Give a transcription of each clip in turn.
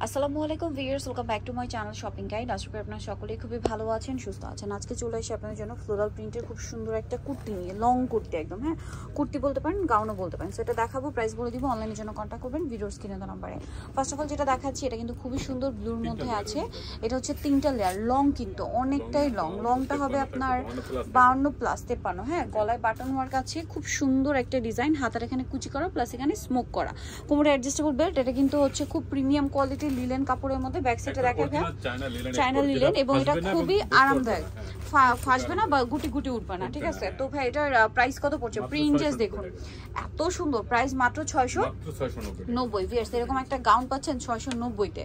আসসালামু আলাইকুম viewers, welcome back to my channel shopping guide. আশা করি আপনারা সকলেই খুবই ভালো আছেন, সুস্থ আছেন। আজকে চলে এসে আপনাদের জন্য ফ্লোরাল প্রিন্টের খুব সুন্দর একটা কুর্তি নিয়ে, লং কুর্তি একদম, হ্যাঁ কুর্তি বলতে পারেন, গাউনও বলতে পারেন। সো এটা দেখাবো, প্রাইস বলে দিব, অনলাইনের জন্য কন্ট্যাক্ট করবেন ভিডিওর স্ক্রিনে দেওয়া নাম্বারে। ফার্স্ট অফ অল যেটা দেখাচ্ছি এটা কিন্তু খুবই সুন্দর ব্লুর মধ্যে আছে। এটা হচ্ছে 3টা লেয়ার, লং কিন্তু অনেকটাই লং। লংটা হবে আপনার 52+53, হ্যাঁ। গলায় বাটন ওয়ার্ক আছে, খুব সুন্দর একটা ডিজাইন, হাতার এখানে কুচি করা, প্লাস এখানে স্মোক করা। কোমরে অ্যাডজাস্টেবল বেল্ট। এটা কিন্তু হচ্ছে খুব প্রিমিয়াম কোয়ালিটির লিলেন কাপড়ের মধ্যে। ব্যাক সাইডে দেখা চায়না লিলেন, এবং এটা খুবই আরামদায়ক, ফাসবে না বা গুটি গুটি উঠবে না, ঠিক আছে। তো ভাই এটার প্রাইস কত পড়ছে? প্রিন্টেস দেখুন, এত সুন্দর, প্রাইস মাত্র 690 ভিয়ার্স। এরকম একটা গাউন পাচ্ছেন 690-তে।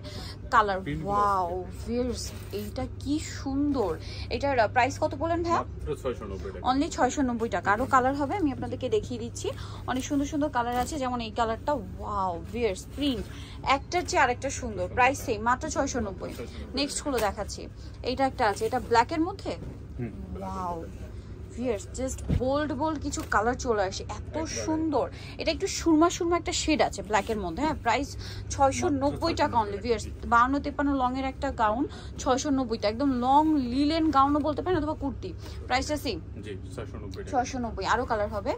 কালার ওয়াও ভিয়ার্স, এইটা কি সুন্দর। এটার প্রাইস কত বলেন ভাই? অনলি 690 টাকা। আরো কালার হবে, আমি আপনাদেরকে দেখিয়ে দিচ্ছি। অনেক সুন্দর সুন্দর কালার আছে, যেমন এই কালারটা, ওয়াও ভিয়ার্স, প্রিন্ট একটার চেয়ে আরেকটা সুন্দর। প্রাইস সেম, মাত্র 690। নেক্সট গুলো দেখাচ্ছি। এইটা একটা আছে, এটা ব্ল্যাকের মধ্যে, ওয়াও ভিয়ার্স, জাস্ট বোল্ড বোল্ড কিছু কালার চলে আসে, এত সুন্দর। এটা একটু সুরমা সুরমা একটা শেড আছে ব্ল্যাকের মধ্যে, হ্যাঁ। প্রাইস 690 টাকা অনলি ভিয়ার্স। 52-53 লং এর একটা গাউন 690 টাকা, একদম লং লিলেন গাউনও বলতে পারেন, অথবা কুর্তি। প্রাইসটা সেম, জি 690। আরো কালার হবে,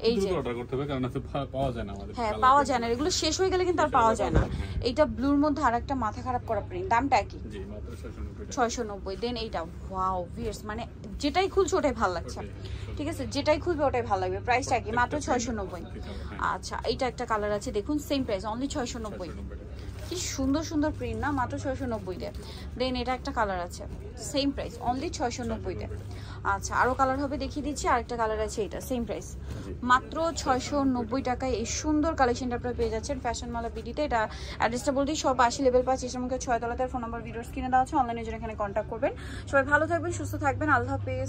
এই যে অর্ডার করতে হবে, কারণ আছে পাওয়া যায় না আমাদের, হ্যাঁ পাওয়া যায় না, এগুলো শেষ হয়ে গেলে কিন্তু আর পাওয়া যায় না। এইটা ব্লুর মধ্যে আরেকটা মাথা খারাপ করা প্রিন্ট, দামটা কি? জি মাত্র 690। দেন এইটা, ওয়াও ভিয়ার্স, মানে যেটাই খুলছে ওটাই ভালো লাগছে, ঠিক আছে, যেটাই খুলবে ওটাই ভালো লাগবে। প্রাইসটা কি? মাত্র 690। আচ্ছা, এইটা একটা কালার আছে, দেখুন সেম প্রাইস, অনলি 690। কি সুন্দর সুন্দর প্রিন্ট না, মাত্র 690-তে। দেন এটা একটা কালার আছে, সেম প্রাইস, অনলি 690-তে। আচ্ছা, আরো কালার হবে, দেখিয়ে দিচ্ছি। আরেকটা কালার আছে, এটা সেম প্রাইস, মাত্র 690 টাকায় এই সুন্দর কালেকশনটা আপনারা পেয়ে যাচ্ছেন ফ্যাশন মালা বিডিতে। এটা অ্যাড্রেসটা বলতে সব 80 লেভেল 5 ইসলামকে 6 তলাতে। ফোন নাম্বার ভিডিওর স্ক্রিনে দেওয়া আছে, অনলাইনে জন্য এখানে কন্ট্যাক্ট করবেন। সবাই ভালো থাকবেন, সুস্থ থাকবেন, আল্লাহ হাফেজ।